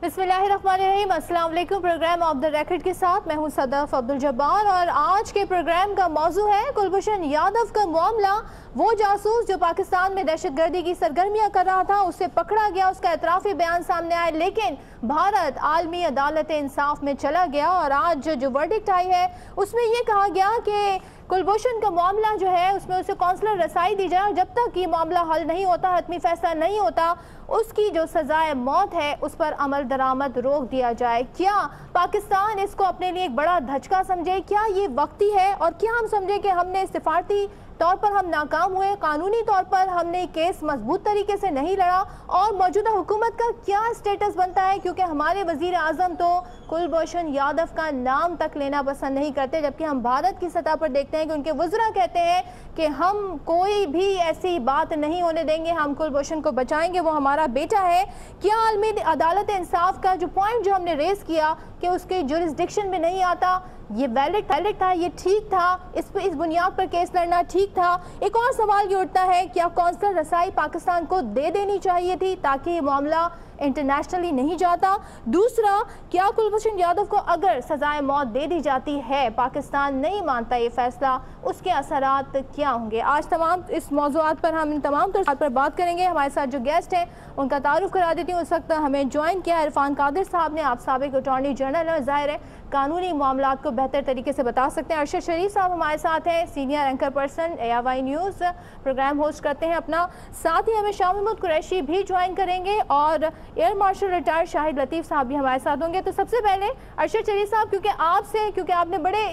बिस्मिल्लाहिर्रहमानिर्रहीम। अस्सलाम वालेकुम। प्रोग्राम ऑफ द रिकॉर्ड के साथ मैं हूं सदफ अब्दुल जब्बार और आज के प्रोग्राम का मौजू है कुलभूषण यादव का मामला। वो जासूस जो पाकिस्तान में दहशतगर्दी की सरगर्मियां कर रहा था उसे पकड़ा गया, उसका एतराफ़ी बयान सामने आए, लेकिन भारत आलमी अदालत इंसाफ में चला गया और आज जो वर्डिक्ट आई है उसमें ये कहा गया कि कुलभूषण का मामला जो है उसमें उसे कौंसलर रसाई दी जाए और जब तक ये मामला हल नहीं होता, हतमी फैसला नहीं होता, उसकी जो सजाए मौत है उस पर अमल दरामद रोक दिया जाए। क्या पाकिस्तान इसको अपने लिए एक बड़ा धचका समझे? क्या ये वक्ती है? और क्या हम समझे कि हमने सिफारती तौर पर हम नाकाम हुए, कानूनी तौर पर हमने केस मजबूत तरीके से नहीं लड़ा? और मौजूदा हुकूमत का क्या स्टेटस बनता है, क्योंकि हमारे वजीर आजम तो कुलभूषण यादव का नाम तक लेना पसंद नहीं करते, जबकि हम भारत की सतह पर देखते हैं कि उनके वज़रा कहते हैं कि हम कोई भी ऐसी बात नहीं होने देंगे, हम कुलभूषण को बचाएंगे, वो हमारा बेटा है। क्या आलमी अदालत इंसाफ का जो पॉइंट जो हमने रेस किया कि उसके जुरिस्डिक्शन में नहीं आता, ये वैलिड था, ये ठीक था, इस बुनियाद पर केस लड़ना ठीक था? एक और सवाल ये उठता है, क्या कौंसलर रसाई पाकिस्तान को दे देनी चाहिए थी ताकि ये मामला इंटरनेशनली नहीं जाता? दूसरा, क्या कुलभूषण यादव को अगर सजाए मौत दे दी जाती है, पाकिस्तान नहीं मानता ये फैसला, उसके असरात क्या होंगे? आज तमाम इस मौज़ूआत पर हम इन तमाम पर बात करेंगे। हमारे साथ जो गेस्ट हैं उनका तारुफ करा देती हूँ। उस वक्त हमें ज्वाइन किया इरफान कादिर साहब ने। आप साबिक अटॉर्नी जनरल और ज़ाहिर है कानूनी मामलात को बेहतर तरीके से बता सकते हैं। अरशद शरीफ साहब हमारे साथ हैं, senior anchor person ARY news program host करते हैं अपना। साथ ही हमें शाह महमूद कुरैशी भी ज्वाइन करेंगे और एयर मार्शल रिटायर्ड शाहिद लतीफ़ साहब भी हमारे साथ होंगे। तो सबसे पहले अरशद शरीफ साहब, क्योंकि आपने बड़े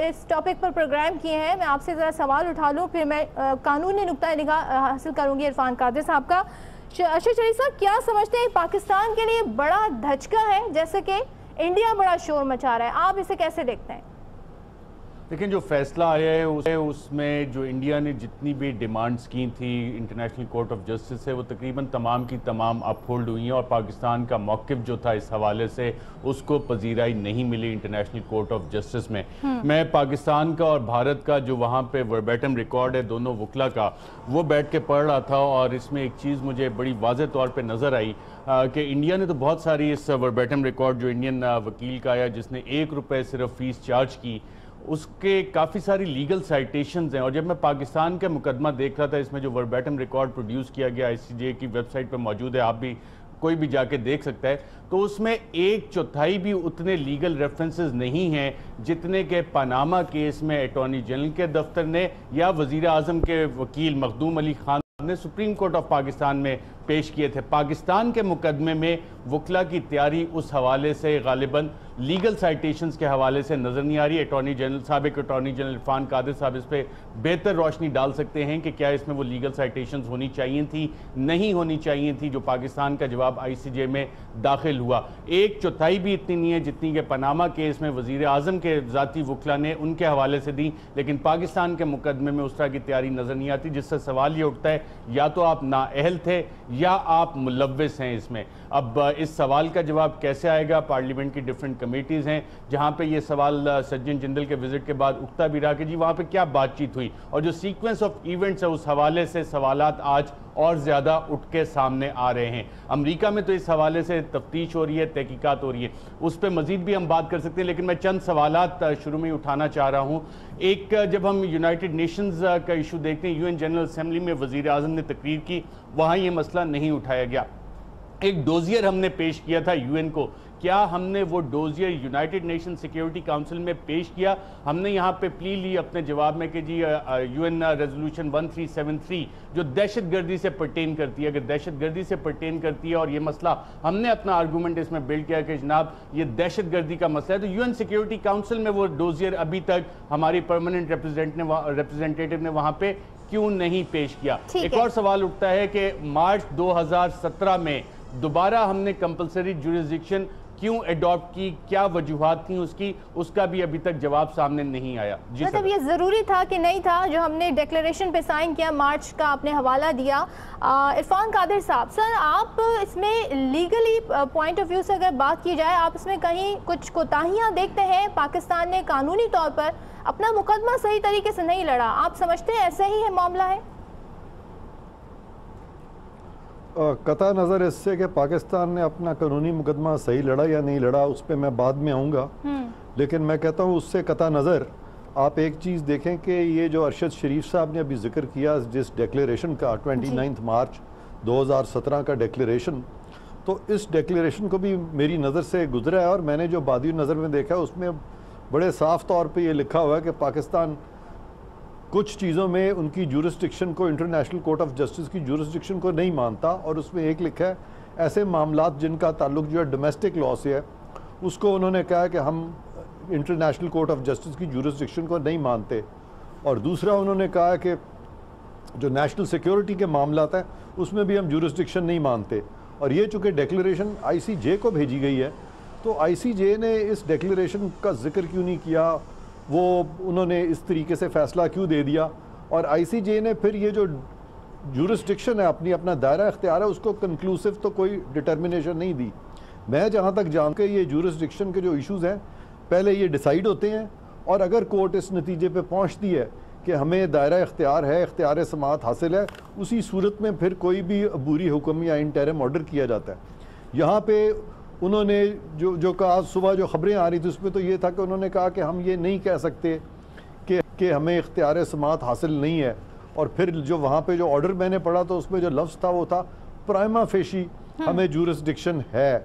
इस टॉपिक पर प्रोग्राम किए हैं, मैं आपसे ज़रा सवाल उठा लूँ, फिर मैं कानूनी नुक्ता निगाह हासिल करूँगी इरफान कादिर साहब का। अरशद शरीफ साहब, क्या समझते हैं पाकिस्तान के लिए बड़ा धचका है जैसे कि इंडिया बड़ा शोर मचा रहा है, आप इसे कैसे देखते हैं? लेकिन जो फैसला आया है उसमें जो इंडिया ने जितनी भी डिमांड्स की थी इंटरनेशनल कोर्ट ऑफ जस्टिस से, वो तकरीबन तमाम की तमाम अपहोल्ड हुई हैं और पाकिस्तान का मौक़िफ़ जो था इस हवाले से उसको पजीराई नहीं मिली इंटरनेशनल कोर्ट ऑफ जस्टिस में। मैं पाकिस्तान का और भारत का जो वहाँ पे वर्बैटम रिकॉर्ड है दोनों वकला का, वो बैठ के पढ़ रहा था और इसमें एक चीज़ मुझे बड़ी वाज़ेह तौर पर नज़र आई कि इंडिया ने तो बहुत सारी इस वर्बैटम रिकॉर्ड जो इंडियन वकील का आया जिसने ₹1 सिर्फ फ़ीस चार्ज की, उसके काफ़ी सारी लीगल साइटेशंस हैं। और जब मैं पाकिस्तान का मुकदमा देख रहा था, इसमें जो वर्बैटम रिकॉर्ड प्रोड्यूस किया गया ICJ की वेबसाइट पर मौजूद है, आप भी कोई भी जाके देख सकता है, तो उसमें 1/4 भी उतने लीगल रेफरेंसेस नहीं हैं जितने के पनामा केस में अटॉर्नी जनरल के दफ्तर ने या वज़ीर आज़म के वकील मखदूम अली खान ने सुप्रीम कोर्ट ऑफ पाकिस्तान में पेश किए थे। पाकिस्तान के मुकदमे में वकला की तैयारी उस हवाले से गालिबन लीगल साइटेशंस के हवाले से नज़र नहीं आ रही। अटॉर्नी जनरल साबिक अटॉर्नी जनरल इरफान कादिर साहब इस पर बेहतर रोशनी डाल सकते हैं कि क्या इसमें वो लीगल साइटेशंस होनी चाहिए थी, नहीं होनी चाहिए थी, जो पाकिस्तान का जवाब ICJ में दाखिल हुआ। 1/4 भी इतनी नहीं है जितनी कि पनामा केस में वज़ीर आज़म के ज़ाती वकला ने उनके हवाले से दी, लेकिन पाकिस्तान के मुकदमे में उस तरह की तैयारी नज़र नहीं आती, जिससे सवाल ये उठता है या तो आप नाअहल थे या आप मुलव्विस हैं इसमें। अब इस सवाल का जवाब कैसे आएगा? पार्लियामेंट की डिफरेंट कमेटीज़ हैं जहाँ पे ये सवाल सज्जन जिंदल के विजिट के बाद उठता भी रहा कि जी वहाँ पे क्या बातचीत हुई, और जो सीक्वेंस ऑफ इवेंट्स है उस हवाले से सवालात आज और ज़्यादा उठ के सामने आ रहे हैं। अमेरिका में तो इस हवाले से तफ्तीश हो रही है, तहकीकात हो रही है, उस पर मज़ीद भी हम बात कर सकते हैं, लेकिन मैं चंद सवालात शुरू में उठाना चाह रहा हूँ। एक, जब हम यूनाइटेड नेशंस का इशू देखते हैं, UN जनरल असेंबली में वज़ीर आज़म ने तकरीर की, वहाँ ये मसला नहीं उठाया गया। एक डोजियर हमने पेश किया था UN को, क्या हमने वो dossier United nation security council में पेश किया? हमने यहाँ पे प्ली ली अपने जवाब में कि जी UN रेजोल्यूशन 1373 जो दहशतगर्दी से पर्टेन करती है, अगर दहशतगर्दी से पर्टेन करती है और ये मसला हमने अपना आर्गूमेंट इसमें बिल्ड किया कि जनाब ये दहशतगर्दी का मसला है, तो UN सिक्योरिटी काउंसिल में वो डोजियर अभी तक हमारी परमानेंट रिप्रेजेंटेटिव ने वहाँ पे क्यों नहीं पेश किया? एक और सवाल उठता है कि मार्च 2017 में दोबारा हमने कंपलसरी जुरिस्डिक्शन क्यों अडॉप्ट की, क्या वजूहात थी उसकी, उसका भी अभी तक जवाब सामने नहीं आया। मतलब ये ज़रूरी था कि नहीं था? जो हमने डिक्लेरेशन पे साइन किया, मार्च का आपने हवाला दिया। इरफान कादिर साहब, सर आप इसमें लीगली पॉइंट ऑफ व्यू से अगर बात की जाए, आप इसमें कहीं कुछ कोताहियाँ देखते हैं? पाकिस्तान ने कानूनी तौर पर अपना मुकदमा सही तरीके से नहीं लड़ा, आप समझते हैं ऐसा ही है मामला है? قطع نظر اس سے کہ پاکستان نے اپنا قانونی مقدمہ صحیح لڑا یا نہیں لڑا اس پہ میں بعد میں آؤں گا، لیکن میں کہتا ہوں اس سے قطع نظر آپ ایک چیز دیکھیں کہ یہ جو ارشد شریف صاحب نے ابھی ذکر کیا جس ڈیکلیریشن کا 29 مارچ 2017 کا ڈیکلیریشن، تو اس ڈیکلیریشن کو بھی میری نظر سے گزرا ہے، اور میں نے جو بادی نظر میں دیکھا اس میں بڑے صاف طور پہ یہ لکھا ہوا ہے کہ پاکستان کچھ چیزوں میں ان کی جورسڈکشن کو، انٹرنیشنل کورٹ آف جسٹس کی جورسڈکشن کو نہیں مانتا، اور اس میں ایک لکھا ہے ایسے معاملات جن کا تعلق جو ہے ڈومیسٹک لاء سے ہے اس کو انہوں نے کہا کہ ہم انٹرنیشنل کورٹ آف جسٹس کی جورسڈکشن کو نہیں مانتے، اور دوسرا انہوں نے کہا کہ جو نیشنل سیکیورٹی کے معاملات ہیں اس میں بھی ہم جورسڈکشن نہیں مانتے، اور یہ چونکہ ڈیکلیریشن آئی سی جے کو بھیجی گئی ہے تو آئی سی جے نے اس ڈیکلیریشن کا ذکر کیوں نہیں کیا، وہ انہوں نے اس طریقے سے فیصلہ کیوں دے دیا، اور آئی سی جے نے پھر یہ جو جورسڈکشن ہے اپنا دائرہ اختیار ہے اس کو کنکلوسیو تو کوئی ڈٹرمنیشن نہیں دی۔ میں جہاں تک جان کے یہ جورسڈکشن کے جو ایشوز ہیں پہلے یہ ڈیسائیڈ ہوتے ہیں، اور اگر کورٹ اس نتیجے پہ پہنچتی ہے کہ ہمیں دائرہ اختیار ہے، اختیار سماعت حاصل ہے، اسی صورت میں پھر کوئی بھی عبوری حکم یا انٹرم آرڈر کیا جاتا ہے۔ یہاں پہ انہوں نے جو کہا صبح جو خبریں آ رہی تھی اس میں تو یہ تھا کہ انہوں نے کہا کہ ہم یہ نہیں کہہ سکتے کہ ہمیں اختیار سماعت حاصل نہیں ہے، اور پھر جو وہاں پہ جو آرڈر میں نے پڑھا تو اس میں جو لفظ تھا وہ تھا پرائما فیشی ہمیں جورسڈکشن ہے،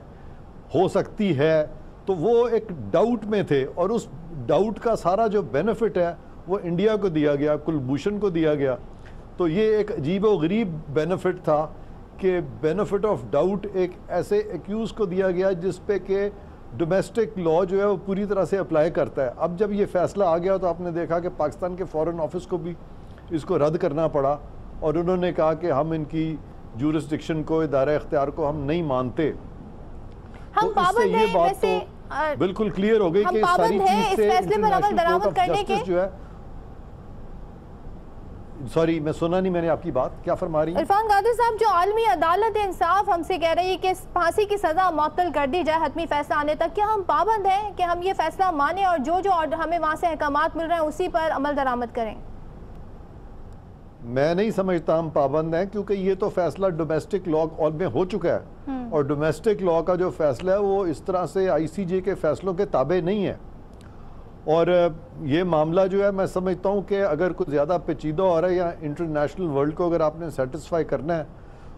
ہو سکتی ہے، تو وہ ایک ڈاؤٹ میں تھے، اور اس ڈاؤٹ کا سارا جو بینیفٹ ہے وہ انڈیا کو دیا گیا، کلبھوشن کو دیا گیا۔ تو یہ ایک عجیب و غریب بینیفٹ تھا کہ بینیفٹ آف ڈاؤٹ ایک ایسے ایکیوز کو دیا گیا جس پہ کہ ڈومیسٹک لاء جو ہے وہ پوری طرح سے اپلائی کرتا ہے۔ اب جب یہ فیصلہ آ گیا تو آپ نے دیکھا کہ پاکستان کے فورن آفس کو بھی اس کو رد کرنا پڑا، اور انہوں نے کہا کہ ہم ان کی جورسڈکشن کو، دائرہ اختیار کو ہم نہیں مانتے۔ ہم پابند ہیں، ویسے بالکل کلیئر ہو گئی کہ ساری چیز سے انٹرنیشنل کورٹ آف جسٹس جو ہے، سوری میں سنا نہیں، میں نے آپ کی بات کیا فرما رہی ہیں؟ عرفان قادر صاحب، جو عالمی عدالت انصاف ہم سے کہہ رہی ہے کہ پھانسی کی سزا معطل کر دی جائے حتمی فیصلہ آنے تک، کیا ہم پابند ہیں کہ ہم یہ فیصلہ مانیں اور جو ہمیں وہاں سے احکامات مل رہے ہیں اسی پر عمل درآمد کریں؟ میں نہیں سمجھتا ہم پابند ہیں، کیونکہ یہ تو فیصلہ ڈومیسٹک لاء میں ہو چکا ہے، اور ڈومیسٹک لاء کا جو فیصلہ ہے وہ اس طرح سے آئی سی جے کے فیصلوں کے تابع نہیں ہے، اور یہ معاملہ جو ہے میں سمجھتا ہوں کہ اگر کچھ زیادہ پیچیدہ ہو رہا ہے یا انٹرنیشنل ورلڈ کو اگر آپ نے سیٹسفائی کرنا ہے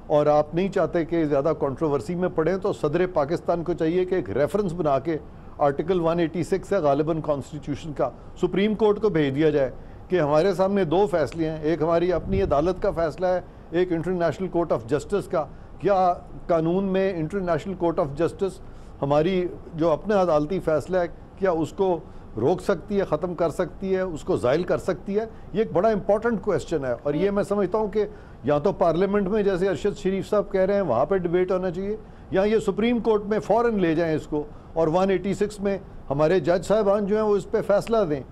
اور آپ نہیں چاہتے کہ زیادہ کنٹروورسی میں پڑیں، تو صدر پاکستان کو چاہیے کہ ایک ریفرنس بنا کے آرٹیکل 186 ہے غالباً کانسٹیٹیوشن کا، سپریم کورٹ کو بھیج دیا جائے کہ ہمارے سامنے دو فیصلے ہیں، ایک ہماری اپنی عدالت کا فیصلہ ہے، ایک انٹرنیشنل کورٹ آف جسٹس کا۔ کیا قانون میں انٹرنیشنل کورٹ آف جسٹس ہماری جو اپنا عدالتی فیصلہ ہے کیا اس کو روک سکتی ہے، ختم کر سکتی ہے، اس کو زائل کر سکتی ہے؟ یہ ایک بڑا امپورٹنٹ کویسچن ہے، اور یہ میں سمجھتا ہوں کہ یا تو پارلیمنٹ میں جیسے ارشد شریف صاحب کہہ رہے ہیں وہاں پہ ڈیبیٹ ہونا چاہیے، یا یہ سپریم کورٹ میں فوراً لے جائیں اس کو، اور 186 میں ہمارے جج صاحبان جو ہیں وہ اس پہ فیصلہ دیں،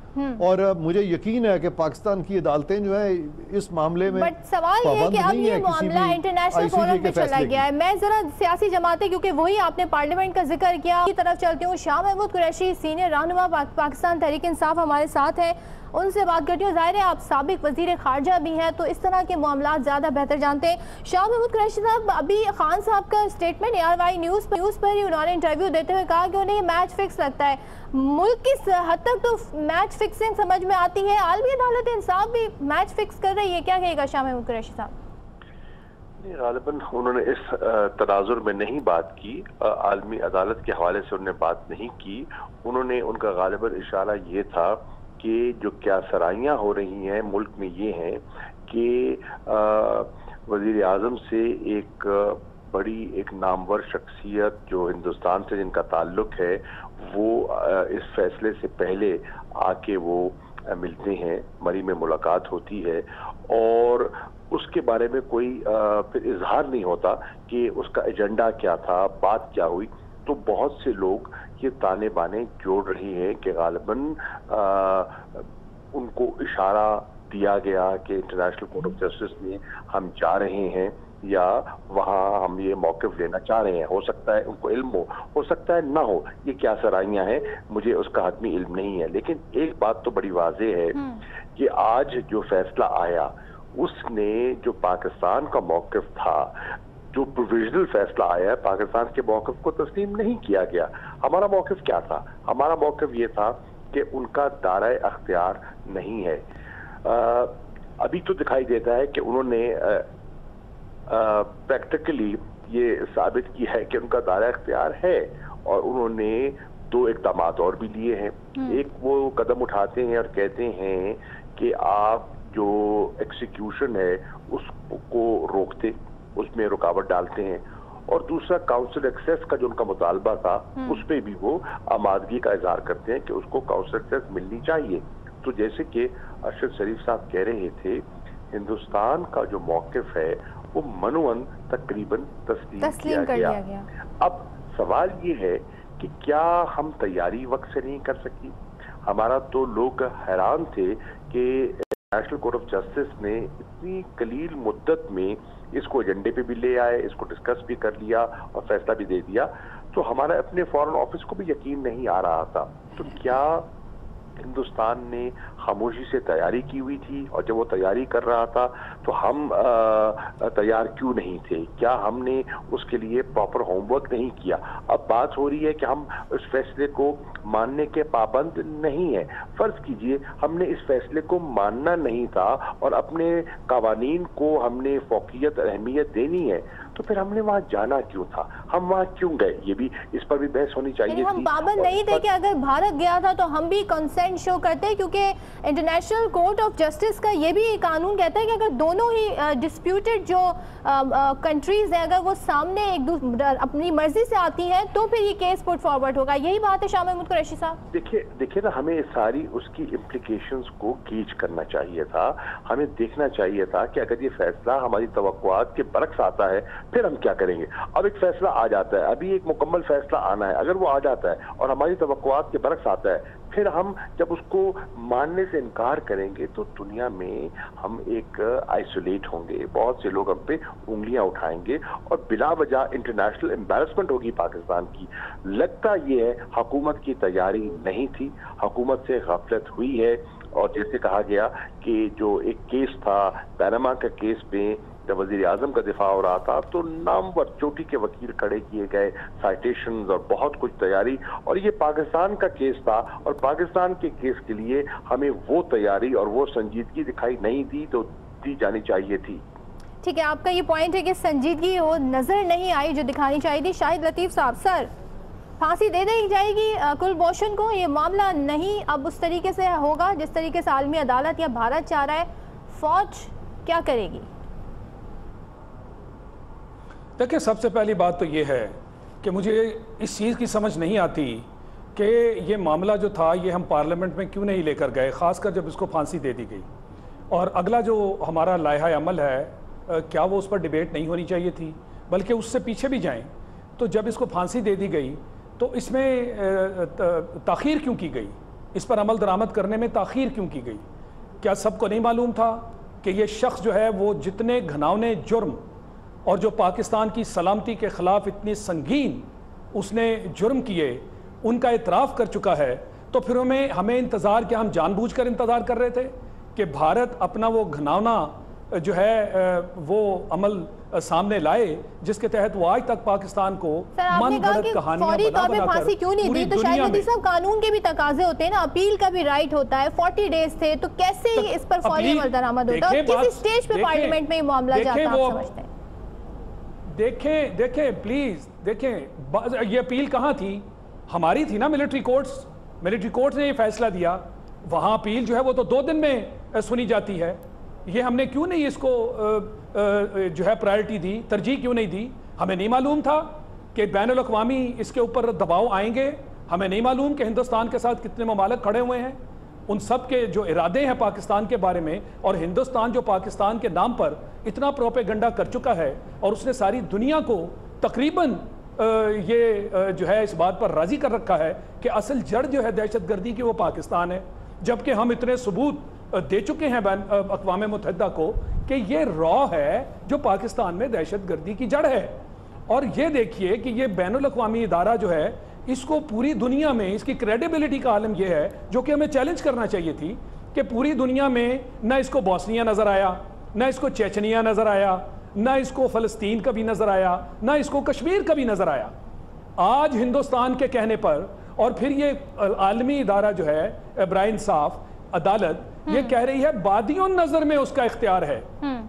اور مجھے یقین ہے کہ پاکستان کی عدالتیں جو ہیں اس معاملے میں بٹ سوال یہ ہے کہ اب یہ معاملہ انٹرنیشنل فورم پہ چلا گیا ہے۔ میں ذرا سیاسی جماعتیں، کیونکہ وہی آپ نے پارلیمنٹ کا ذکر کیا، کی طرف چلتی ہوں۔ شاہ محمود قریشی سینئر رہنما پاکستان تحریک انصاف ہمارے ساتھ ہیں، ان سے بات کرتی ہوں۔ ظاہر ہے آپ سابق وزیر خارجہ بھی ہیں تو اس طرح کے معاملات زیادہ بہتر جانتے ہیں۔ شاہ محمود قریشی صاحب، ابھی خان صاحب کا سٹیٹمنٹ ARY نیوز پر ہی انہوں نے انٹرویو دیتے ہوئے کہا کہ انہیں یہ میچ فکس لگتا ہے۔ ملک کی حد تک تو میچ فکسنگ سمجھ میں آتی ہے، عالمی عدالت انصاف بھی میچ فکس کر رہی ہے، کیا کہے گا شاہ محمود قریشی صاحب؟ غالباً انہوں نے اس تناظر میں نہیں بات کی، عالمی عدالت کے حوالے سے انہوں نے بات نہیں کی۔ انہوں نے، ان کا غالباً اشارہ یہ تھا کہ جو کیا سرائیاں ہو رہی ہیں ملک میں یہ ہیں کہ وزیر اعظم سے ایک بڑی ایک نامور شخصیت جو ہندوستان سے جن کا تعلق ہے وہ اس فیصلے سے پہلے آ کے وہ ملتے ہیں، مری میں ملاقات ہوتی ہے، اور اس کے بارے میں کوئی پھر اظہار نہیں ہوتا کہ اس کا ایجنڈا کیا تھا، بات کیا ہوئی۔ تو بہت سے لوگ یہ تانے بانے جوڑ رہے ہیں کہ غالباً ان کو اشارہ دیا گیا کہ انٹرنیشنل کورٹ آف جسٹس میں ہم جا رہے ہیں یا وہاں ہم یہ موقف لینا چاہ رہے ہیں۔ ہو سکتا ہے ان کو علم ہو سکتا ہے نہ ہو، یہ کیا سرائیاں ہیں، مجھے اس کا حتمی علم نہیں ہے۔ لیکن ایک بات تو بڑی واضح ہے کہ آج جو فیصلہ آیا اس نے جو پاکستان کا موقف تھا जो प्रोविजनल फैसला आया है पाकिस्तान के मौक़िफ़ को तस्लीम नहीं किया गया। हमारा मौक़िफ़ क्या था? हमारा मौक़िफ़ ये था कि उनका दायरा अख्तियार नहीं है। अभी तो दिखाई देता है कि उन्होंने प्रैक्टिकली ये साबित किया है कि उनका दायरा अख्तियार है, और उन्होंने 2 इक़दामात और भी लिए हैं। एक वो कदम उठाते हैं और कहते हैं कि आप जो एक्सिक्यूशन है उसको रोकते, उसमें रुकावट डालते हैं, और दूसरा काउंसिल एक्सेस का जो उनका मुतालबा था उस पर भी वो आमादगी का इजहार करते हैं कि उसको काउंसिल एक्सेस मिलनी चाहिए। तो जैसे कि अरशद शरीफ साहब कह रहे थे, हिंदुस्तान का जो मौक़िफ़ है वो मनोअन तकरीबन तस्लीम कर लिया गया। अब सवाल ये है कि क्या हम तैयारी वक्त से नहीं कर सकी? हमारा तो लोग हैरान थे कि नेशनल कोर्ट ऑफ जस्टिस ने इतनी कलील मुद्दत में इसको एजेंडे पे भी ले आए, इसको डिस्कस भी कर लिया और फैसला भी दे दिया। तो हमारा अपने फॉरेन ऑफिस को भी यकीन नहीं आ रहा था। तो क्या हिंदुस्तान ने खामोशी से तैयारी की हुई थी, और जब वो तैयारी कर रहा था तो हम तैयार क्यों नहीं थे? क्या हमने उसके लिए प्रॉपर होमवर्क नहीं किया? अब बात हो रही है कि हम इस फैसले को मानने के पाबंद नहीं है। फर्ज कीजिए हमने इस फैसले को मानना नहीं था और अपने कवानीन को हमने फौकियत अहमियत देनी है, तो फिर हमने वहां जाना क्यों था? हम वहां क्यों गए? ये भी, इस पर भी बहस होनी चाहिए। हम पाबंद नहीं थे कि अगर भारत गया था तो हम भी कंसेंट शो करते, क्योंकि इंटरनेशनल कोर्ट ऑफ जस्टिस का ये भी कानून कहता है कि अगर दोनों ही डिस्प्यूटेड जो कंट्रीज हैं, अगर वो सामने एक दूसरे अपनी मर्जी से आती हैं तो फिर ये केस पुट फॉरवर्ड होगा। यही बात है शाह महमूद कुरैशी साहब। देखिए ना, हमें सारी उसकी इम्प्लीकेशंस को गीज करना चाहिए था। हमें देखना चाहिए था कि अगर ये फैसला हमारी तवक्कुआत के बरक्स आता है फिर हम क्या करेंगे। अब एक फैसला आ जाता है, अभी एक मुकम्मल फैसला आना है, अगर वो आ जाता है और हमारी तवक्कुआत के बरक्स आता है, फिर हम जब उसको मानने से इनकार करेंगे तो दुनिया में हम एक आइसोलेट होंगे, बहुत से लोग हम पे उंगलियां उठाएंगे और बिला वजह इंटरनेशनल एम्बैरसमेंट होगी पाकिस्तान की। लगता ये है हुकूमत की तैयारी नहीं थी, हुकूमत से गफलत हुई है। और जैसे कहा गया कि जो एक केस था पैनामा का केस पे, जब वजीर आजम का दिफा हो रहा था तो नामवर चोटी के वकील खड़े किए गए, साइटेशंस और बहुत कुछ तैयारी, और ये पाकिस्तान का केस था और पाकिस्तान के केस के लिए हमें वो तैयारी और वो संजीदगी दिखाई नहीं दी तो दी जानी चाहिए थी। ठीक है, आपका ये पॉइंट है कि संजीदगी वो नजर नहीं आई जो दिखानी चाहिए थी। शाहिद लतीफ साहब, सर फांसी दे दी जाएगी कुलभूषण को? ये मामला नहीं अब उस तरीके से होगा जिस तरीके से आलमी अदालत या भारत चाह रहा है, फौज क्या करेगी? देखिए, सबसे पहली बात तो ये है कि मुझे इस चीज़ की समझ नहीं आती कि ये मामला जो था ये हम पार्लियामेंट में क्यों नहीं लेकर गए, ख़ासकर जब इसको फांसी दे दी गई। और अगला जो हमारा लायहा अमल है, क्या वो उस पर डिबेट नहीं होनी चाहिए थी? बल्कि उससे पीछे भी जाएं तो जब इसको फांसी दे दी गई तो इसमें ताख़ीर क्यों की गई? इस पर अमल दरामद करने में ताख़ीर क्यों की गई? क्या सबको नहीं मालूम था कि ये शख्स जो है वो जितने घिनौने जुर्म और जो पाकिस्तान की सलामती के ख़िलाफ़ इतनी संगीन उसने जुर्म किए उनका इतराफ़ कर चुका है? तो फिर हमें इंतज़ार, क्या हम जानबूझकर इंतज़ार कर रहे थे कि भारत अपना वो घिनौना जो है वो अमल सामने लाए जिसके तहत वो आज तक पाकिस्तान को मनगढ़ंत कहानियां बना फांसी क्यों नहीं दी? तो शायद लतीफ साहब, कानून के भी तकाजे होते हैं ना, अपील का भी राइट होता है। 40 डेज थे तो कैसे इस पर फौरी अमल दरामद होता है? किस स्टेज पे पार्लियामेंट में ये मामला जाता है, आप समझते हैं? देखें प्लीज, देखें ये अपील कहाँ थी? हमारी थी ना, मिलिट्री कोर्ट्स ने ये फैसला दिया। वहाँ अपील जो है वो तो 2 दिन में सुनी जाती है। ये हमने क्यों नहीं इसको जो है प्रायोरिटी दी, तरजीह क्यों नहीं दी? हमें नहीं मालूम था कि बैनुल अक़वामी इसके ऊपर दबाव आएंगे? हमें नहीं मालूम कि हिंदुस्तान के साथ कितने ममालिक खड़े हुए हैं? उन सब के जो इरादे हैं पाकिस्तान के बारे में, और हिंदुस्तान जो पाकिस्तान के नाम पर इतना प्रोपेगेंडा कर चुका है और उसने सारी दुनिया को तकरीबन ये जो है इस बात पर राज़ी कर रखा है कि असल जड़ जो है दहशतगर्दी की वो पाकिस्तान है, जबकि हम इतने सबूत दे चुके हैं अक़वाम मुत्तहिदा को कि ये रॉ है जो पाकिस्तान में दहशतगर्दी की जड़ है। और ये देखिए कि ये बैनुल अक़वामी इदारा जो है इसको पूरी दुनिया में इसकी क्रेडिबिलिटी का आलम यह है जो कि हमें चैलेंज करना चाहिए थी कि पूरी दुनिया में न इसको बोस्निया नज़र आया, न इसको चेचनिया नज़र आया, نہ اس کو فلسطین کا بھی نظر آیا، نہ اس کو کشمیر کا بھی نظر آیا. آج ہندوستان کے کہنے پر اور پھر یہ عالمی ادارہ جو ہے برائے انصاف عدالت یہ کہہ رہی ہے بادیوں نظر میں اس کا اختیار ہے.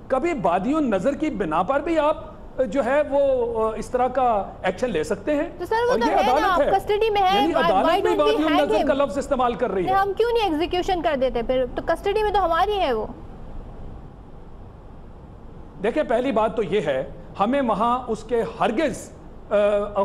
کبھی بادیوں نظر کی بنا پر بھی آپ جو ہے وہ اس طرح کا ایکشن لے سکتے ہیں؟ اور یہ عدالت ہے، کسٹڈی میں ہے، یعنی عدالت بھی بادیوں نظر کا لفظ استعمال کر رہی ہے. ہم کیوں نہیں ایگزیکیوشن کر دیتے پھر؟ تو کسٹڈی میں تو ہماری ہے وہ. دیکھیں پہلی بات تو یہ ہے ہمیں وہاں اس کے ہرگز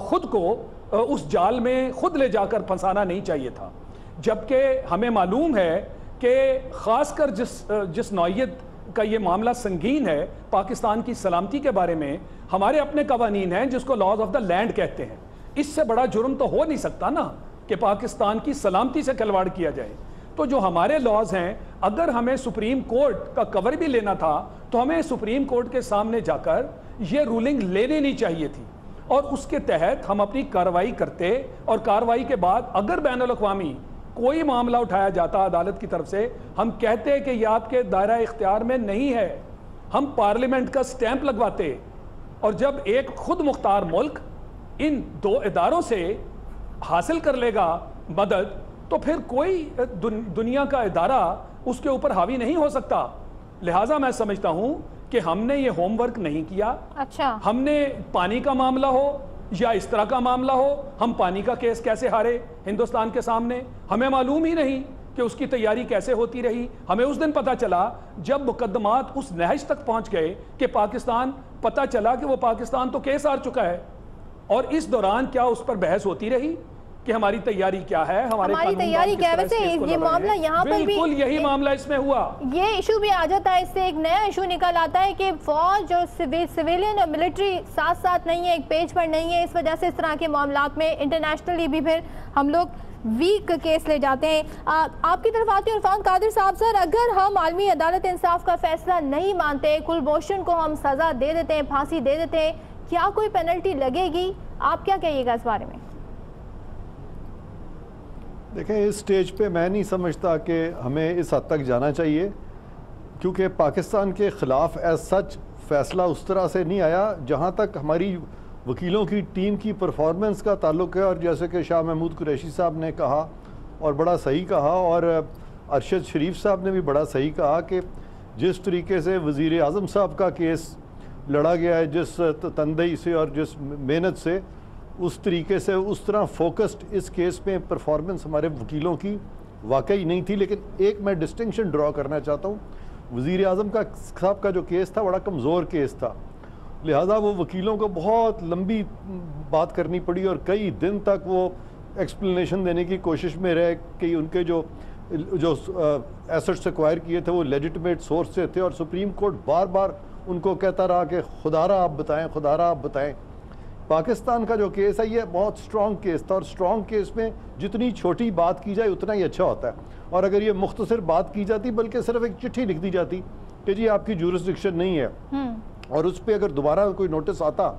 خود کو اس جال میں خود لے جا کر پھنسانا نہیں چاہیے تھا، جبکہ ہمیں معلوم ہے کہ خاص کر جس نوعیت کا یہ معاملہ سنگین ہے پاکستان کی سلامتی کے بارے میں، ہمارے اپنے قوانین ہیں جس کو لاز آف دا لینڈ کہتے ہیں. اس سے بڑا جرم تو ہو نہیں سکتا نا کہ پاکستان کی سلامتی سے کھلواڑ کیا جائے. تو جو ہمارے لاز ہیں، اگر ہمیں سپریم کورٹ کا کور بھی لینا تھا تو ہمیں سپریم کورٹ کے سامنے جا کر یہ رولنگ لینی نہیں چاہیے تھی، اور اس کے تحت ہم اپنی کارروائی کرتے، اور کارروائی کے بعد اگر بین الاقوامی کوئی معاملہ اٹھایا جاتا عدالت کی طرف سے، ہم کہتے کہ یہ آپ کے دائرہ اختیار میں نہیں ہے، ہم پارلیمنٹ کا سٹیمپ لگواتے. اور جب ایک خود مختار ملک ان دو اداروں سے حاصل کر لے گا مدد، تو پھر کوئی دنیا کا ادارہ اس کے اوپر حاوی نہیں ہو سکتا. لہٰذا میں سمجھتا ہوں کہ ہم نے یہ ہوم ورک نہیں کیا. اچھا، ہم نے پانی کا معاملہ ہو یا اس طرح کا معاملہ ہو، ہم پانی کا کیس کیسے ہارے ہندوستان کے سامنے، ہمیں معلوم ہی نہیں کہ اس کی تیاری کیسے ہوتی رہی. ہمیں اس دن پتا چلا جب مقدمات اس نہج تک پہنچ گئے کہ پاکستان، پتا چلا کہ وہ پاکستان تو کیس ہار چکا ہے، اور اس دوران کیا اس پر بحث ہوتی رہی کہ ہماری تیاری کیا ہے، ہماری تیاری کیا ہے. یہ معاملہ یہاں پر بھی بالکل یہی معاملہ اس میں ہوا. یہ ایشو بھی آ جاتا ہے، اس سے ایک نیا ایشو نکل آتا ہے کہ فوج اور سویلین اور ملٹری ساتھ ساتھ نہیں ہے، ایک پیج پر نہیں ہے. اس وجہ سے اس طرح کے معاملات میں انٹرنیشنلی بھی پھر ہم لوگ ویک کیس لے جاتے ہیں. آپ کی طرف آتے ہیں عرفان قادر صاحب. سر، اگر ہم عالمی عدالت انصاف کا فیصلہ نہیں مانتے، کلبھوشن کو ہم سزا دے دیتے ہیں، پھانسی دے دیتے ہیں، کیا کوئی پینلٹی لگے گی؟ آپ کیا کہیے گا اس بارے میں؟ دیکھیں، اس سٹیج پہ میں نہیں سمجھتا کہ ہمیں اس حد تک جانا چاہیے، کیونکہ پاکستان کے خلاف ایز سچ فیصلہ اس طرح سے نہیں آیا. جہاں تک ہماری وکیلوں کی ٹیم کی پرفارمنس کا تعلق ہے، اور جیسے کہ شاہ محمود قریشی صاحب نے کہا اور بڑا صحیح کہا، اور ارشد شریف صاحب نے بھی بڑا صحیح کہا کہ جس طریقے سے وزیر اعظم صاحب کا کیس لڑا گیا ہے، جس تندئی سے اور جس محنت سے، اس طریقے سے اس طرح فوکسڈ اس کیس میں پرفارمنس ہمارے وکیلوں کی واقعی نہیں تھی. لیکن ایک میں ڈسٹنکشن ڈرا کرنا چاہتا ہوں. وزیر اعظم صاحب کا جو کیس تھا بڑا کمزور کیس تھا، لہٰذا وہ وکیلوں کو بہت لمبی بات کرنی پڑی، اور کئی دن تک وہ ایکسپلینیشن دینے کی کوشش میں رہے کہ ان کے جو ایسٹس ایکوائر کیے تھے وہ لیجٹمیٹ سورس سے تھے، اور سپریم کورٹ بار بار ان کو کہتا رہا کہ خدا را آپ بتائیں، خدا را آپ بتائیں. پاکستان کا جو کیس ہے یہ بہت سٹرونگ کیس تھا، اور سٹرونگ کیس میں جتنی چھوٹی بات کی جائے اتنا ہی اچھا ہوتا ہے. اور اگر یہ مختصر بات کی جاتی، بلکہ صرف ایک چٹھی لکھ دی جاتی کہ جی آپ کی جورسڈکشن نہیں ہے، اور اس پہ اگر دوبارہ کوئی نوٹس آتا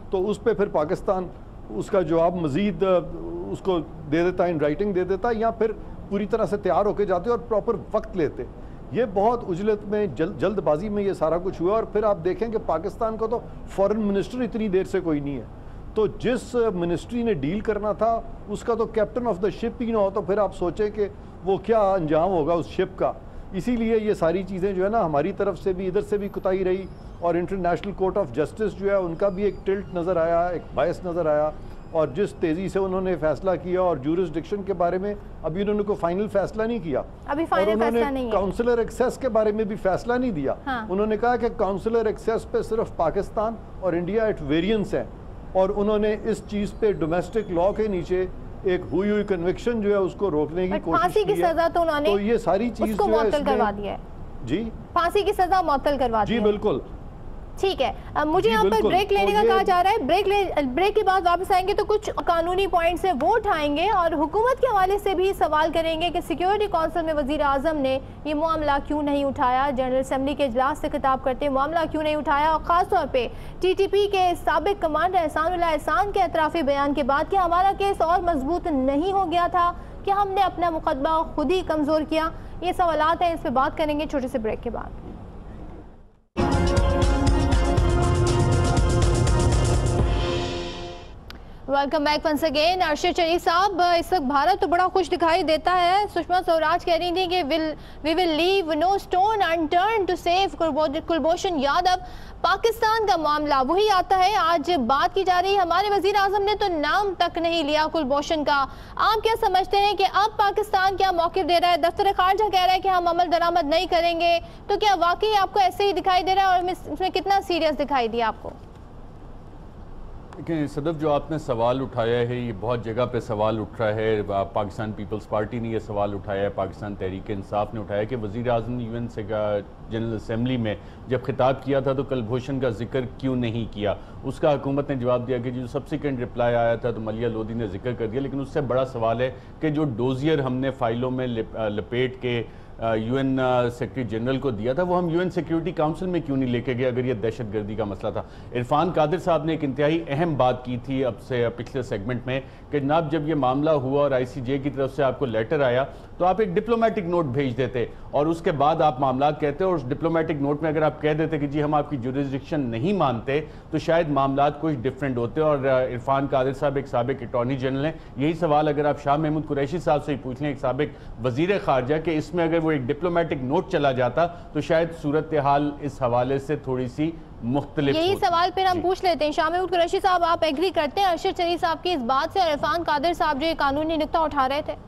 تو اس پہ پھر پاکستان اس کا جواب مزید اس کو دے دیتا، ان رائٹنگ دے دیتا، یا پھر پوری طرح سے تیار ہو کے جاتے اور پراپر وقت لیتے. یہ بہت عجلت میں جلد بازی میں یہ سارا کچھ ہوا. اور پھر آپ دیکھیں کہ پاکستان کا تو فورن منسٹر اتنی دیر سے کوئی نہیں ہے، تو جس منسٹری نے ڈیل کرنا تھا اس کا تو کیپٹن آف دا شپ ہی نہ ہو، تو پھر آپ سوچیں کہ وہ کیا انجام ہوگا اس شپ کا. اسی لیے یہ ساری چیزیں جو ہے نا ہماری طرف سے بھی ادھر سے بھی کوتاہی رہی، اور انٹرنیشنل کورٹ آف جسٹس جو ہے ان کا بھی ایک ٹلٹ نظر آیا، ایک بائس نظر آیا. اور جس تیزی سے انہوں نے فیصلہ کیا، اور جورسڈکشن کے بارے میں ابھی انہوں نے کوئی فائنل فیصلہ نہیں کیا، اور انہوں نے کاؤنسلر ایکسیس کے بارے میں بھی فیصلہ نہیں دیا. انہوں نے کہا کہ کاؤنسلر ایکسیس پہ صرف پاکستان اور انڈیا ایٹ ویرینس ہیں، اور انہوں نے اس چیز پہ ڈومیسٹک لا کے نیچے ایک ہوئی کنوکشن جو ہے اس کو روکنے کی کوشش کی ہے. تو یہ ساری چیز جو ہے اس میں جی پھانسی کی سزا معطل کروا دی. جی بالکل ٹھیک ہے. مجھے یہاں پر بریک لینے کا کہا جا رہا ہے. بریک کے بعد واپس آئیں گے تو کچھ قانونی پوائنٹس ہیں وہ اٹھائیں گے، اور حکومت کے حوالے سے بھی سوال کریں گے کہ سیکیورٹی کونسل میں وزیر اعظم نے یہ معاملہ کیوں نہیں اٹھایا، جنرل اسمبلی کے اجلاس سے خطاب کرتے معاملہ کیوں نہیں اٹھایا، اور خاص طور پہ ٹی ٹی پی کے سابق کمانڈر احسان اللہ احسان کے اعترافی بیان کے بعد کہ ہمارا کیس اور مضبوط نہیں ہو گیا تھا، کہ ہم نے اپنا مقدمہ خود ہی کمزور کیا. یہ سوالات ہیں، اس پہ بات کریں گے چھوٹے سے بریک کے بعد. Welcome back once again. Arshad Sharif साहब, इस वक्त भारत तो बड़ा खुश दिखाई देता है। सुषमा स्वराज कह रही थी कि we will leave no stone unturned to save Kulbhushan Yadav. Pakistan का मामला वही आता है, आज बात की जा रही है। हमारे वजीर आजम ने तो नाम तक नहीं लिया कुलभूषण का। आप क्या समझते हैं कि अब पाकिस्तान क्या मौक़िफ़ दे रहा है? दफ्तर खारजा कह रहा है कि हम अमल दरामद नहीं करेंगे, तो क्या वाकई आपको ऐसे ही दिखाई दे रहा है और इसमें कितना सीरियस दिखाई दिया आपको? लेकिन सदफ, जो आपने सवाल उठाया है, ये बहुत जगह पे सवाल उठ रहा है। पाकिस्तान पीपल्स पार्टी ने ये सवाल उठाया है, पाकिस्तान तहरीक इंसाफ ने उठाया कि वज़ीर आज़म ने यूएन से जनरल असम्बली में जब खिताब किया था तो कुलभूषण का जिक्र क्यों नहीं किया। उसका हुकूमत ने जवाब दिया कि जो सब्सिक्वेंट रिप्लाई आया था तो मलिया लोधी ने जिक्र कर दिया। लेकिन उससे बड़ा सवाल है कि जो डोजियर हमने फ़ाइलों में लपेट के यूएन सेक्रेटरी जनरल को दिया था, वो हम यूएन सिक्योरिटी काउंसिल में क्यों नहीं लेके गए अगर ये दहशत गर्दी का मसला था। इरफान कादिर साहब ने एक इंतहाई अहम बात की थी अब से पिछले सेगमेंट में कि जनाब जब ये मामला हुआ और आईसीजे की तरफ से आपको लेटर आया तो आप एक डिप्लोमेटिक नोट भेज देते और उसके बाद आप मामला कहते और उस डिप्लोमेटिक नोट में अगर आप कह देते कि जी हम आपकी जुरिसडिक्शन नहीं मानते तो शायद मामला कुछ डिफरेंट होते। और इरफान कादिर साहब एक साबिक अटॉर्नी जनरल हैं। यही सवाल अगर आप शाह महमूद कुरैशी साहब से ही पूछ लें, एक साबिक वजीर खारजा, के इसमें अगर वो एक डिप्लोमेटिक नोट चला जाता तो शायद सूरत हाल इस हवाले से थोड़ी सी मुख्तलिफ। यही सवाल फिर हम पूछ लेते हैं। शाह महमूद कुरैशी साहब, आप एग्री करते हैं अरशद शरीफ साहब की इस बात से और इरफान कादिर साहब जो ये कानूनी नुक्ता उठा रहे थे?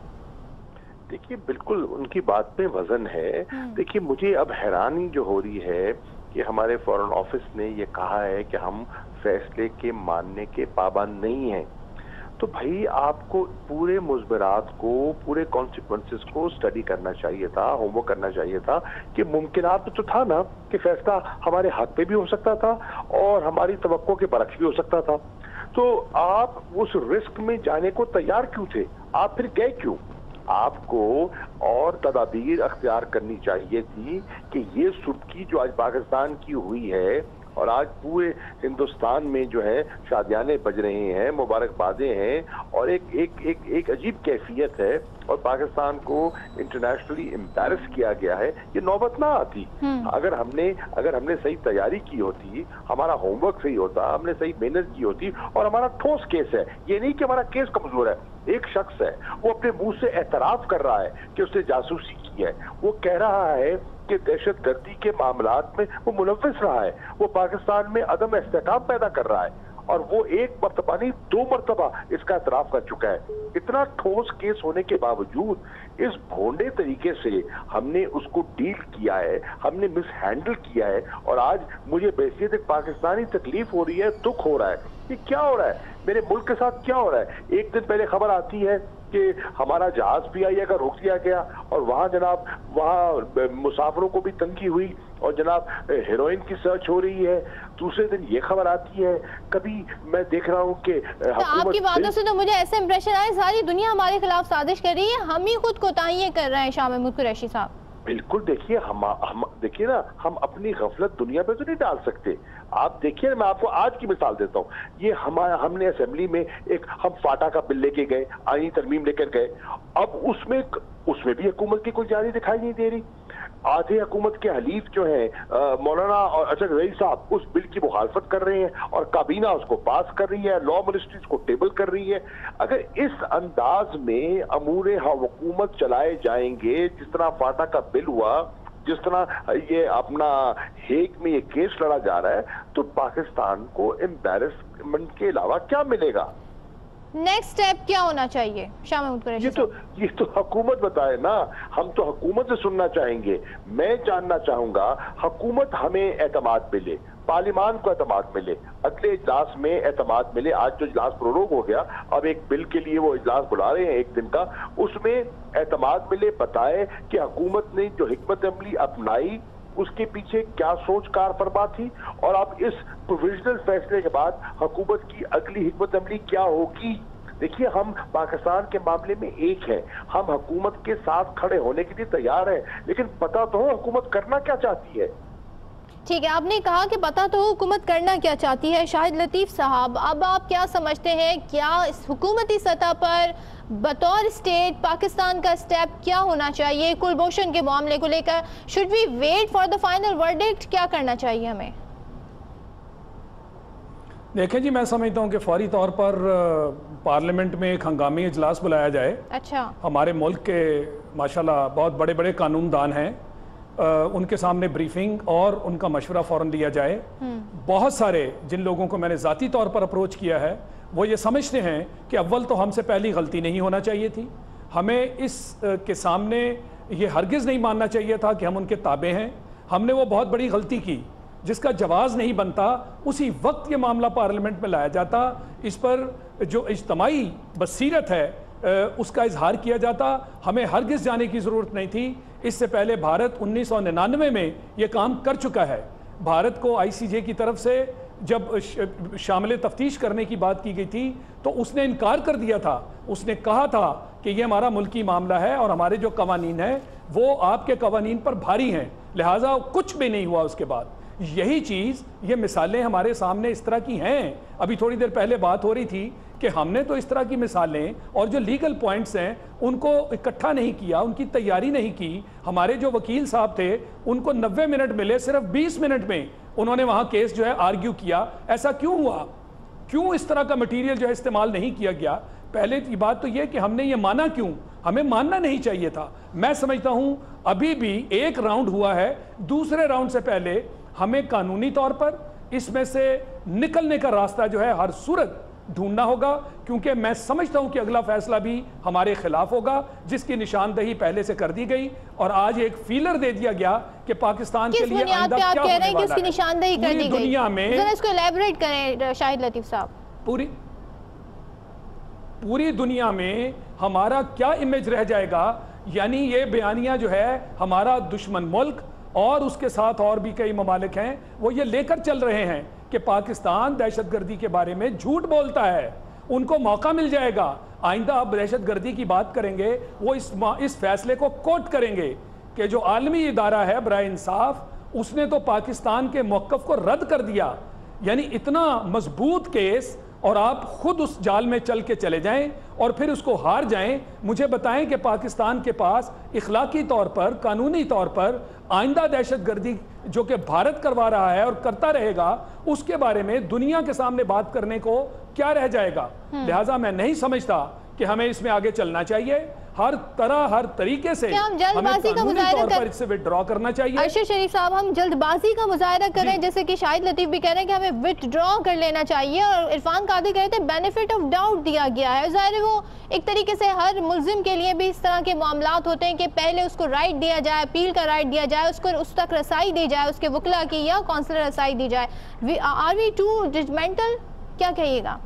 देखिए, बिल्कुल उनकी बात पे वजन है। देखिए, मुझे अब हैरानी जो हो रही है कि हमारे फॉरेन ऑफिस ने ये कहा है कि हम फैसले के मानने के पाबंद नहीं हैं। तो भाई आपको पूरे मुज़बरात को, पूरे कॉन्सिक्वेंसेस को स्टडी करना चाहिए था, होमवर्क करना चाहिए था कि मुमकिनात तो था ना कि फैसला हमारे हक पे भी हो सकता था और हमारी तवक्को के बरक्स भी हो सकता था। तो आप उस रिस्क में जाने को तैयार क्यों थे? आप फिर गए क्यों? आपको और तदाबीर अख्तियार करनी चाहिए थी कि ये सुर्खी जो आज पाकिस्तान की हुई है और आज पूरे हिंदुस्तान में जो है शादियाने बज रहे हैं, मुबारकबादें हैं और एक अजीब कैफियत है और पाकिस्तान को इंटरनेशनली एम्बैरस किया गया है, ये नौबत ना आती। अगर हमने सही तैयारी की होती, हमारा होमवर्क सही होता, हमने सही मेहनत की होती और हमारा ठोस केस है, ये नहीं कि हमारा केस कमजोर है। एक शख्स है, वो अपने मुंह से एतराफ कर रहा है कि उसने जासूसी की है, वो कह रहा है कि दहशत गर्दी के मामलात में वो मुलव्विस रहा है, वो पाकिस्तान में अदम इस्तेहकाम पैदा कर रहा है और वो एक मर्तबा नहीं 2 मर्तबा इसका एतराफ कर चुका है। इतना ठोस केस होने के बावजूद इस भोंडे तरीके से हमने उसको डील किया है, हमने मिस हैंडल किया है और आज मुझे बेहसियत एक पाकिस्तानी तकलीफ हो रही है, दुख हो रहा है। ये क्या हो रहा है मेरे मुल्क के साथ? क्या हो रहा है? एक दिन पहले खबर आती है कि हमारा जहाज PIA का रोक दिया गया और वहाँ जनाब वहाँ मुसाफिरों को भी तंगी हुई और जनाब हेरोइन की सर्च हो रही है। दूसरे दिन ये खबर आती है। कभी मैं देख रहा हूँ कि आपकी बातों से तो मुझे ऐसा इंप्रेशन आया सारी दुनिया हमारे खिलाफ साजिश कर रही है, हम ही खुद कोताहियां कर रहे हैं। शाह महमूद कुरैशी साहब, बिल्कुल देखिए, हम देखिए ना, हम अपनी गफलत दुनिया पे तो नहीं डाल सकते। आप देखिए, मैं आपको आज की मिसाल देता हूँ। ये हमने असेंबली में एक हम फाटा का बिल लेके गए, आईनी तरमीम लेकर गए। अब उसमें भी हुकूमत की कोई जारी दिखाई नहीं दे रही। आधे हुकूमत के हलीफ जो है मौलाना और अशरफ रईस साहब उस बिल की मुखालफत कर रहे हैं और काबीना उसको पास कर रही है, लॉ मिनिस्ट्री उसको टेबल कर रही है। अगर इस अंदाज में अमूरे हुकूमत चलाए जाएंगे, जिस तरह फाटा का बिल हुआ, जिस तरह ये अपना हेग में ये केस लड़ा जा रहा है, तो पाकिस्तान को एम्बैरसमेंट के अलावा क्या मिलेगा? नेक्स्ट स्टेप क्या होना चाहिए शाह महमूद कुरैशी? ये तो हुकूमत बताए ना, हम तो हुकूमत से सुनना चाहेंगे। मैं जानना चाहूंगा हुकूमत हमें एतमाद मिले, पार्लियामान को एतमाद मिले, अगले इजलास में एतमाद मिले। आज जो इजलास प्रोरोग हो गया, अब एक बिल के लिए वो इजलास बुला रहे हैं 1 दिन का, उसमें एतमाद मिले, बताए कि हुकूमत ने जो हिकमत अमली अपनाई उसके पीछे क्या सोच कार फरमा थी और अब इस प्रोविजनल फैसले के बाद हुकूमत की अगली हिकमत अमली क्या होगी। देखिए, हम पाकिस्तान के मामले में एक है, हम हुकूमत के साथ खड़े होने के लिए तैयार हैं, लेकिन पता तो हो हुकूमत करना क्या चाहती है। ठीक है, आपने कहा कि पता तो हुकूमत करना क्या चाहती है। शाहिद लतीफ साहब, अब आप क्या समझते हैं, क्या इस हुकूमती सतह पर बतौर स्टेट पाकिस्तान का स्टेप क्या होना चाहिए कुलभूषण के मामले को लेकर? Should we wait for the final verdict? क्या करना चाहिए हमें? देखें जी, मैं समझता हूँ कि फौरी तौर पर पार्लियामेंट में एक हंगामी इजलास बुलाया जाए। अच्छा। हमारे मुल्क के माशाल्लाह बहुत बड़े बड़े कानूनदान हैं, उनके सामने ब्रीफिंग और उनका मशवरा फ़ौरन लिया जाए। बहुत सारे जिन लोगों को मैंने ज़ाती तौर पर अप्रोच किया है वो ये समझते हैं कि अव्वल तो हमसे पहली गलती नहीं होना चाहिए थी, हमें इस के सामने ये हरगिज़ नहीं मानना चाहिए था कि हम उनके ताबे हैं, हमने वो बहुत बड़ी गलती की जिसका जवाज़ नहीं बनता, उसी वक्त ये मामला पार्लियामेंट में लाया जाता, इस पर जो इज्तमाई बसीरत है उसका इजहार किया जाता। हमें हरगिज़ जाने की ज़रूरत नहीं थी। इससे पहले भारत 1999 में ये काम कर चुका है। भारत को ICJ की तरफ से जब शामिल तफ्तीश करने की बात की गई थी तो उसने इनकार कर दिया था। उसने कहा था कि ये हमारा मुल्की मामला है और हमारे जो कवानीन हैं वो आपके कवानीन पर भारी हैं, लिहाजा कुछ भी नहीं हुआ उसके बाद। यही चीज़, ये मिसालें हमारे सामने इस तरह की हैं। अभी थोड़ी देर पहले बात हो रही थी कि हमने तो इस तरह की मिसालें और जो लीगल पॉइंट्स हैं उनको इकट्ठा नहीं किया, उनकी तैयारी नहीं की। हमारे जो वकील साहब थे उनको 90 मिनट मिले, सिर्फ 20 मिनट में उन्होंने वहाँ केस जो है आर्ग्यू किया। ऐसा क्यों हुआ? क्यों इस तरह का मटीरियल जो है इस्तेमाल नहीं किया गया? पहले की बात तो ये कि हमने ये माना क्यों? हमें मानना नहीं चाहिए था। मैं समझता हूँ अभी भी एक राउंड हुआ है, दूसरे राउंड से पहले हमें कानूनी तौर पर इसमें से निकलने का रास्ता जो है हर सूरत ढूंढना होगा, क्योंकि मैं समझता हूं कि अगला फैसला भी हमारे खिलाफ होगा जिसकी निशानदही पहले से कर दी गई और आज एक फीलर दे दिया गया कि पाकिस्तान के लिए आइंदा क्या होने वाला है। कि उसकी निशानदही कर दी गई? दुनिया में जरा इसको एलैबोरेट करें शाहिद लतीफ साहब। पूरी दुनिया में हमारा क्या इमेज रह जाएगा? यानी ये बयानिया जो है हमारा दुश्मन मुल्क और उसके साथ और भी कई ममालिक हैं वो ये लेकर चल रहे हैं कि पाकिस्तान दहशतगर्दी के बारे में झूठ बोलता है। उनको मौका मिल जाएगा, आइंदा अब दहशतगर्दी की बात करेंगे वो इस फैसले को कोट करेंगे कि जो आलमी इदारा है बराए इंसाफ, उसने तो पाकिस्तान के मौक़िफ़ को रद्द कर दिया। यानी इतना मजबूत केस और आप खुद उस जाल में चल के चले जाएं और फिर उसको हार जाएं। मुझे बताएं कि पाकिस्तान के पास इखलाकी तौर पर, कानूनी तौर पर आइंदा दहशतगर्दी जो कि भारत करवा रहा है और करता रहेगा उसके बारे में दुनिया के सामने बात करने को क्या रह जाएगा? लिहाजा मैं नहीं समझता कि हमें इसमें आगे चलना चाहिए। हर तरह, हर तरीके से हम जल्दबाजी का मुजाहिरा इससे विथड्रॉ करना चाहिए। अरशद शरीफ साहब, हम जल्दबाजी का मुजाहिरा करें, जैसे कि शाहिद लतीफ भी कह रहे हैं कि हमें विथड्रॉ कर लेना चाहिए, और इरफान कादी कह रहे थे बेनिफिट ऑफ डाउट दिया गया है। ज़ाहिर है वो एक तरीके से हर मुल्जिम के लिए भी इस तरह के मामलात होते हैं कि पहले उसको राइट दिया जाए, अपील का राइट दिया जाए, उसको उस तक रसाई दी जाए, उसके वकला की या काउंसलर रसाई दी जाए। Are we too judgmental? क्या कहिएगा?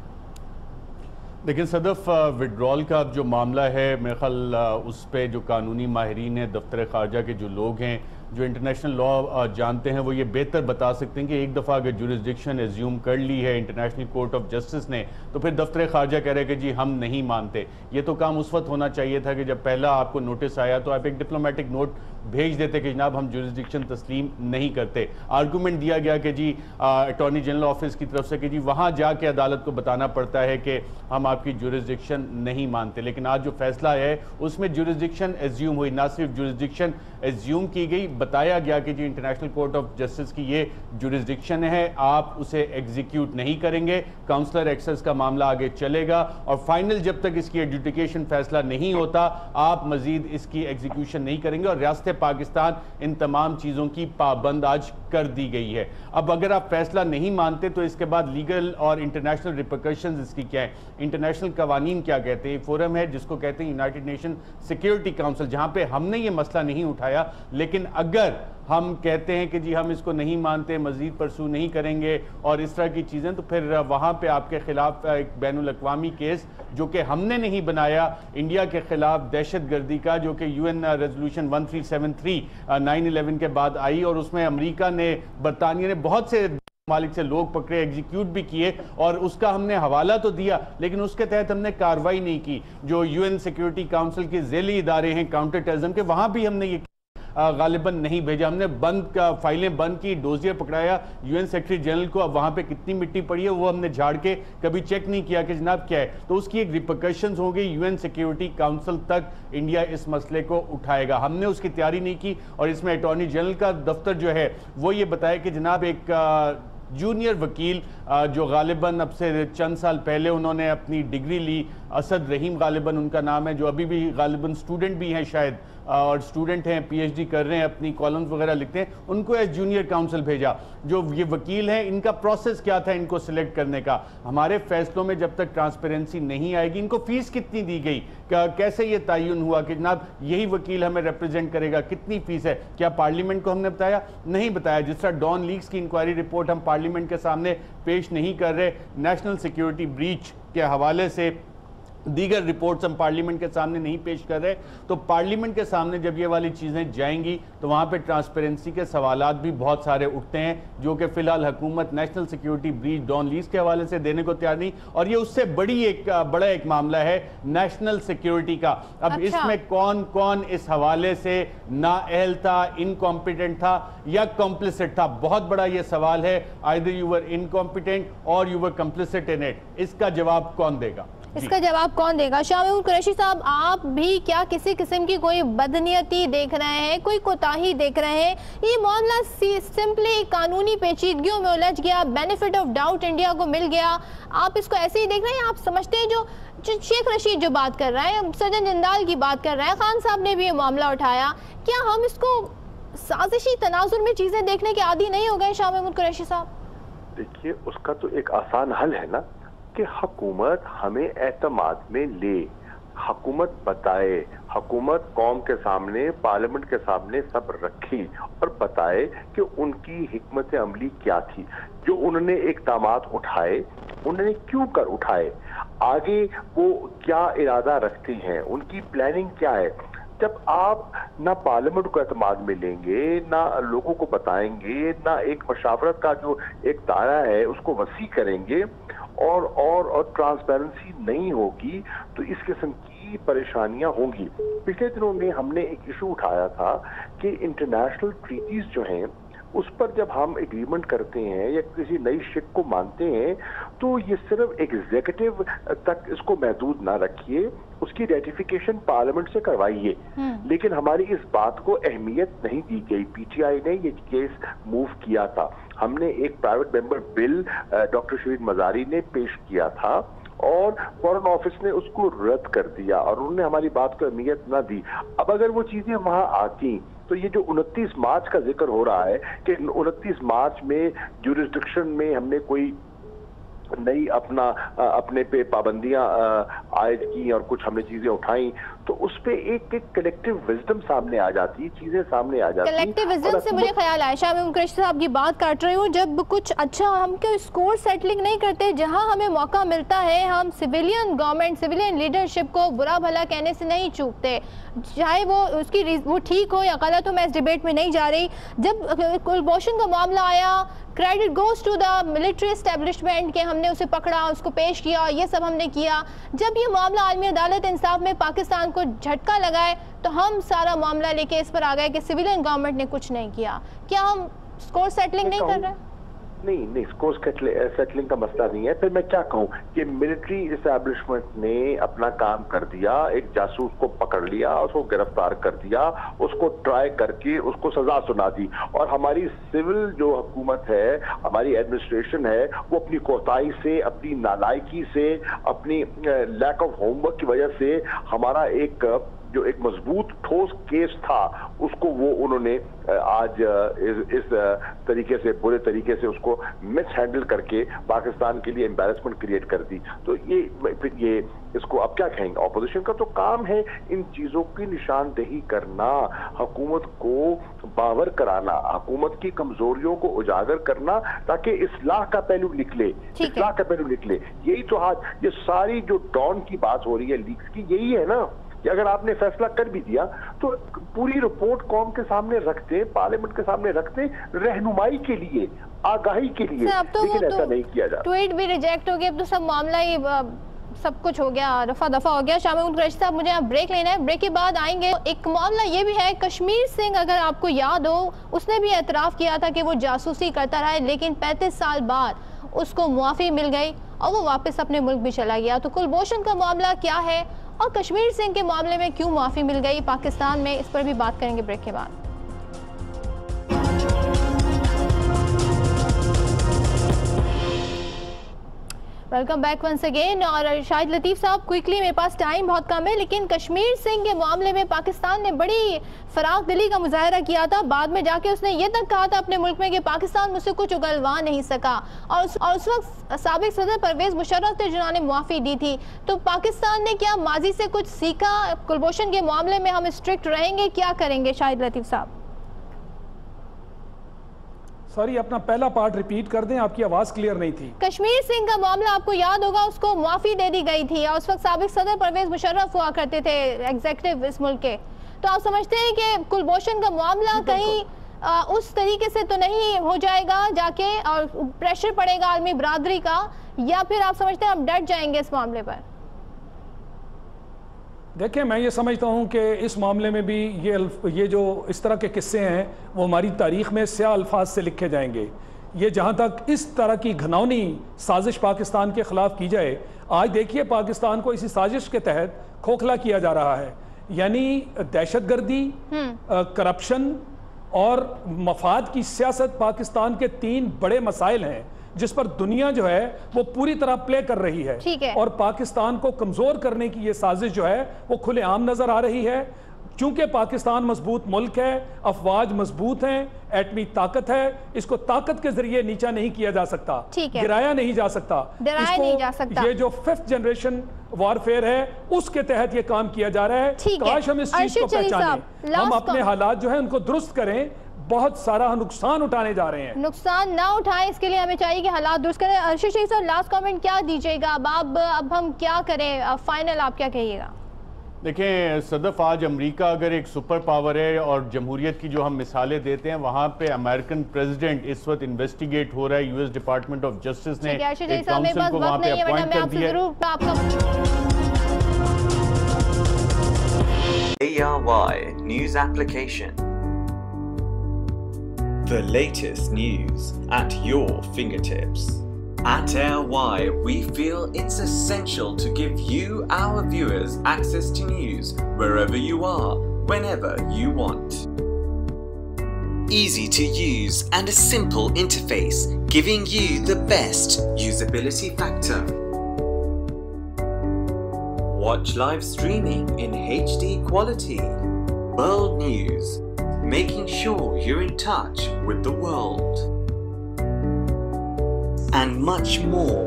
लेकिन सदफ, विड्रॉल का जो मामला है मेरे ख्याल उस पे जो कानूनी माहिरीन हैं, दफ्तर ख़ारजा के जो लोग हैं जो इंटरनेशनल लॉ जानते हैं, वो ये बेहतर बता सकते हैं कि एक दफ़ा अगर जुरिस्डिक्शन एज्यूम कर ली है इंटरनेशनल कोर्ट ऑफ जस्टिस ने तो फिर दफ्तर ख़ारजा कह रहे हैं कि जी हम नहीं मानते। ये तो काम उस वक्त होना चाहिए था कि जब पहला आपको नोटिस आया तो आप एक डिप्लोमेटिक नोट भेज देते कि जनाब हम जुरिस्डिक्शन तस्लीम नहीं करते। आर्गूमेंट दिया गया कि जी अटॉर्नी जनरल ऑफिस की तरफ से कि जी वहाँ जाके अदालत को बताना पड़ता है कि हम आपकी जुरिस्डिक्शन नहीं मानते। लेकिन आज जो फैसला है उसमें जुरिस्डिक्शन एज्यूम हुई, ना सिर्फ जुरिस्डिक्शन एज्यूम की गई, बताया गया कि जी इंटरनेशनल कोर्ट ऑफ जस्टिस की ये जुरिस्डिक्शन है, आप उसे एग्जीक्यूट नहीं करेंगे, काउंसलर एक्सेस का मामला आगे चलेगा और फाइनल जब तक इसकी एडजुडिकेशन फैसला नहीं होता आप मजीद इसकी एग्जीक्यूशन नहीं करेंगे। और रियासत पाकिस्तान इन तमाम चीज़ों की पाबंद आज कर दी गई है। अब अगर आप फैसला नहीं मानते तो इसके बाद लीगल और इंटरनेशनल रिपरकशंस इसकी क्या है, इंटरनेशनल कवानीन क्या कहते हैं। फोरम है जिसको कहते हैं यूनाइटेड नेशन सिक्योरिटी काउंसिल, जहां पे हमने ये मसला नहीं उठाया, लेकिन अगर हम कहते हैं कि जी हम इसको नहीं मानते, मजीद परसू नहीं करेंगे और इस तरह की चीज़ें, तो फिर वहाँ पे आपके खिलाफ एक बैनुल अक़वामी केस जो कि हमने नहीं बनाया इंडिया के खिलाफ दहशत गर्दी का, जो कि UN रेजोल्यूशन 1373 9/11 के बाद आई और उसमें अमेरिका ने, बरतानिया ने बहुत से मालिक से लोग पकड़े, एग्जीक्यूट भी किए और उसका हमने हवाला तो दिया लेकिन उसके तहत हमने कार्रवाई नहीं की। जो UN सिक्योरिटी काउंसिल के ज़ेली इदारे हैं काउंटर टेररिज्म के, वहाँ भी हमने ये गालिबन नहीं भेजा। हमने फाइलें बंद की, डोजियर पकड़ाया UN सेक्रेटरी जनरल को, अब वहाँ पे कितनी मिट्टी पड़ी है वो हमने झाड़ के कभी चेक नहीं किया कि जनाब क्या है। तो उसकी एक रिपरकशंस होगी, UN सिक्योरिटी काउंसिल तक इंडिया इस मसले को उठाएगा। हमने उसकी तैयारी नहीं की और इसमें अटॉर्नी जनरल का दफ्तर जो है वो ये बताया कि जनाब एक जूनियर वकील जो गालिबन अब से चंद साल पहले उन्होंने अपनी डिग्री ली, असद रहीम गालिबन उनका नाम है, जो अभी भी गालिबन स्टूडेंट भी हैं शायद, और स्टूडेंट हैं, पीएचडी कर रहे हैं, अपनी कॉलम्स वगैरह लिखते हैं, उनको एज जूनियर काउंसिल भेजा। जो ये वकील हैं, इनका प्रोसेस क्या था इनको सिलेक्ट करने का? हमारे फैसलों में जब तक ट्रांसपेरेंसी नहीं आएगी, इनको फीस कितनी दी गई, कैसे ये तयन हुआ कि जनाब यही वकील हमें रिप्रेजेंट करेगा, कितनी फीस है, क्या पार्लियामेंट को हमने बताया? नहीं बताया। जिस तरह डॉन लीक्स की इंक्वायरी रिपोर्ट हम पार्लियामेंट के सामने पेश नहीं कर रहे, नेशनल सिक्योरिटी ब्रीच के हवाले से दीगर रिपोर्ट्स हम पार्लियामेंट के सामने नहीं पेश कर रहे, तो पार्लियामेंट के सामने जब ये वाली चीज़ें जाएंगी तो वहाँ पे ट्रांसपेरेंसी के सवालात भी बहुत सारे उठते हैं, जो कि फ़िलहाल हुकूमत national security breach don leaks के हवाले से देने को तैयार नहीं। और ये उससे बड़ा एक मामला है नेशनल सिक्योरिटी का। अब अच्छा। इसमें कौन कौन इस हवाले से नाअहल था, इनकॉम्पिटेंट था या कॉम्प्लिसिट था, बहुत बड़ा ये सवाल है। आइदर यू वर इनकॉम्पिटेंट और you were complicit in it. इसका जवाब कौन देगा? इसका जवाब कौन देगा? शाह महमूद कुरैशी साहब, आप भी क्या किसी किस्म की कोई बदनीयती देख रहे हैं, कोई कोताही देख रहे हैं? ये मामला सिंपली कानूनी पेचीदगियों में उलझ गया, बेनिफिट ऑफ डाउट इंडिया को मिल गया, आप इसको ऐसे ही देख रहे हैं? आप समझते हैं जो शेख रशीद जो बात कर रहा है, सज्जन जिंदाल की बात कर रहा है, खान साहब ने भी ये मामला उठाया, क्या हम इसको साजिशी तनाजुर में चीजें देखने के आदी नहीं हो गए शाह महमूद कुरैशी साहब? देखिए, उसका तो एक आसान हल है ना कि हुकूमत हमें एतमाद में ले, हुकूमत बताए, हुकूमत कौम के सामने, पार्लियामेंट के सामने सब रखी और बताए कि उनकी हिकमत अमली क्या थी, जो उन्होंने इक़दामात उठाए उन्होंने क्यों कर उठाए, आगे वो क्या इरादा रखते हैं, उनकी प्लानिंग क्या है। जब आप ना पार्लियामेंट को एतमाद में लेंगे, ना लोगों को बताएंगे, ना एक मशावरत का जो एक दायरा है उसको वसी करेंगे और ट्रांसपेरेंसी नहीं होगी, तो इस किस्म की परेशानियां होंगी। पिछले दिनों में हमने एक इशू उठाया था कि इंटरनेशनल ट्रीटीज जो हैं उस पर जब हम एग्रीमेंट करते हैं या किसी नई शिक को मानते हैं, तो ये सिर्फ एग्जीक्यूटिव तक इसको महदूद ना रखिए, उसकी रेटिफिकेशन पार्लियामेंट से करवाइए। लेकिन हमारी इस बात को अहमियत नहीं दी गई। पीटीआई ने ये केस मूव किया था, हमने एक प्राइवेट मेंबर बिल डॉक्टर शहीद मजारी ने पेश किया था और फॉरेन ऑफिस ने उसको रद्द कर दिया और उन्होंने हमारी बात को अहमियत ना दी। अब अगर वो चीजें वहां आती तो ये जो 29 मार्च का जिक्र हो रहा है कि 29 मार्च में ज्यूरिसडिक्शन में हमने कोई नई अपने पे पाबंदियां आयद की और कुछ हमने चीजें उठाई, तो उस पे एक कलेक्टिव विजडम सामने आ जाती, चीजें सामने आ जाती। कलेक्टिव विजडम से मुझे ख्याल आया, शाह महमूद कुरैशी साहब की बात काट रही हूँ, जब कुछ अच्छा हम क्यों स्कोर सेटलिंग नहीं करते? जहाँ हमें मौका मिलता है हम सिविलियन गवर्नमेंट, सिविलियन लीडरशिप को बुरा भला कहने से नहीं चूकते, चाहे वो ठीक हो या गलत हो, मैं इस डिबेट में नहीं जा रही। जब कुलभूषण का मामला आया, credit goes to the military establishment के हमने उसे पकड़ा, उसको पेश किया, ये सब हमने किया। जब ये मामला आलमी अदालत इंसाफ में पाकिस्तान को झटका लगाए तो हम सारा मामला लेके इस पर आ गए कि सिविलियन गवर्नमेंट ने कुछ नहीं किया। क्या हम स्कोर सेटलिंग नहीं कर रहे? नहीं, स्कोर सेटलिंग का मसला नहीं है। फिर मैं क्या कहूँ कि मिलिट्री एस्टैब्लिशमेंट ने अपना काम कर दिया, एक जासूस को पकड़ लिया, उसको गिरफ्तार कर दिया, उसको ट्राई करके उसको सजा सुना दी, और हमारी सिविल जो हुकूमत है, हमारी एडमिनिस्ट्रेशन है, वो अपनी कोताही से, अपनी नालायकी से, अपनी लैक ऑफ होमवर्क की वजह से हमारा जो एक मजबूत ठोस केस था उसको वो उन्होंने आज इस तरीके से, बुरे तरीके से उसको मिस हैंडल करके पाकिस्तान के लिए एम्बैरेसमेंट क्रिएट कर दी। तो ये इसको अब क्या कहेंगे? ऑपोजिशन का तो काम है इन चीजों की निशानदेही करना, हुकूमत को बावर कराना, हुकूमत की कमजोरियों को उजागर करना, ताकि इस्लाह का पहलू निकले, इस्लाह का पहलू निकले। यही तो आज ये सारी जो डॉन की बात हो रही है, लीक्स की, यही है ना कि अगर आपने फैसला कर भी दिया तो पूरी रिपोर्ट कौम के सामने रखते, पार्लियामेंट के सामने रखते, रहनुमाई के लिए, आगाही के लिए, लेकिन ऐसा नहीं किया जाता। ट्वीट भी रिजेक्ट हो गया, अब तो सब मामला ही सब कुछ हो गया, रफा दफा हो गया। शाह महमूद कुरैशी साहब, मुझे यहाँ ब्रेक लेना है, ब्रेक के बाद आएंगे। एक मामला ये भी है, कश्मीर सिंह, अगर आपको याद हो, उसने भी एतराफ़ किया था कि वो जासूसी करता रहा है, लेकिन 35 साल बाद उसको मुआफ़ी मिल गई और वो वापस अपने मुल्क भी चला गया। तो कुलभूषण का मामला क्या है और कश्मीर सिंह के मामले में क्यों माफ़ी मिल गई पाकिस्तान में, इस पर भी बात करेंगे ब्रेक के बाद। Welcome back once again. और शाहिद लतीफ़ साहब, क्विकली, मेरे पास टाइम बहुत कम है, लेकिन कश्मीर सिंह के मामले में पाकिस्तान ने बड़ी फराख दिली का मुजाहरा किया था। बाद में जाके उसने ये तक कहा था अपने मुल्क में कि पाकिस्तान मुझसे कुछ उगलवा नहीं सका, और उस वक्त साबिक सदर परवेज़ मुशर्रफ थे जिन्होंने मुआफ़ी दी थी। तो पाकिस्तान ने क्या माजी से कुछ सीखा? कुलभूषण के मामले में हम स्ट्रिक्ट रहेंगे, क्या करेंगे शाहिद लतीफ़ साहब? सॉरी, अपना पहला पार्ट रिपीट कर दें, आपकी आवाज क्लियर नहीं थी। कश्मीर सिंह का मामला आपको याद होगा, उसको मुआफ़ी दे दी गई थी और उस वक्त साबिक सदर परवेज़ मुशर्रफ हुआ करते थे एग्जीक्यूटिव इस मुल्क के। तो आप समझते हैं कि कुलभूषण का मामला कहीं उस तरीके से तो नहीं हो जाएगा जाके और प्रेशर पड़ेगा आलमी बरादरी का, या फिर आप समझते हैं हम डट जाएंगे इस मामले पर? देखिए, मैं ये समझता हूँ कि इस मामले में भी ये जो इस तरह के किस्से हैं वो हमारी तारीख में स्याह अल्फाज से लिखे जाएंगे। ये जहाँ तक इस तरह की घिनौनी साजिश पाकिस्तान के ख़िलाफ़ की जाए, आज देखिए पाकिस्तान को इसी साजिश के तहत खोखला किया जा रहा है। यानी दहशतगर्दी, करप्शन और मफाद की सियासत पाकिस्तान के 3 बड़े मसाइल हैं जिस पर दुनिया जो है वो पूरी तरह प्ले कर रही है। और पाकिस्तान को कमज़ोर करने की ये साजिश जो है वो खुलेआम नज़र आ रही है। चूंकि पाकिस्तान मजबूत मुल्क है, अफवाज मजबूत हैं, एटमी ताकत है, इसको ताकत के जरिए नीचा नहीं किया जा सकता, गिराया नहीं जा सकता, इसको ये जो 5th जनरेशन वॉरफेयर है उसके तहत ये काम किया जा रहा है। काश हम इस चीज को पहचानें, हम अपने हालात जो है उनको दुरुस्त करें। बहुत सारा नुकसान उठाने जा रहे हैं, नुकसान ना उठाएं, इसके लिए हमें चाहिए कि हालात दुरुस्त करें। अर्शद शरीफ साहब, लास्ट कमेंट क्या दीजिएगा? अब हम क्या करें? फाइनल आप क्या कहिएगा? देखें सदफ, आज अमेरिका अगर एक सुपर पावर है और जमहूरियत की जो हम मिसालें देते हैं, वहाँ पे अमेरिकन प्रेसिडेंट इस वक्त इन्वेस्टिगेट हो रहा है। यूएस डिपार्टमेंट ऑफ जस्टिस ने एक काउंसिल को वहाँ पे अपॉइंट कर दिया है। ARY News Application. The latest news at your fingertips. At ARY, we feel it's essential to give you, our viewers, access to news wherever you are, whenever you want. Easy to use and a simple interface, giving you the best usability factor. Watch live streaming in HD quality. World news, making sure you're in touch with the world. And much more.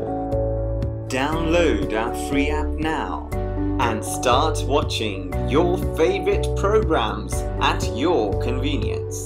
Download our free app now and start watching your favorite programs at your convenience.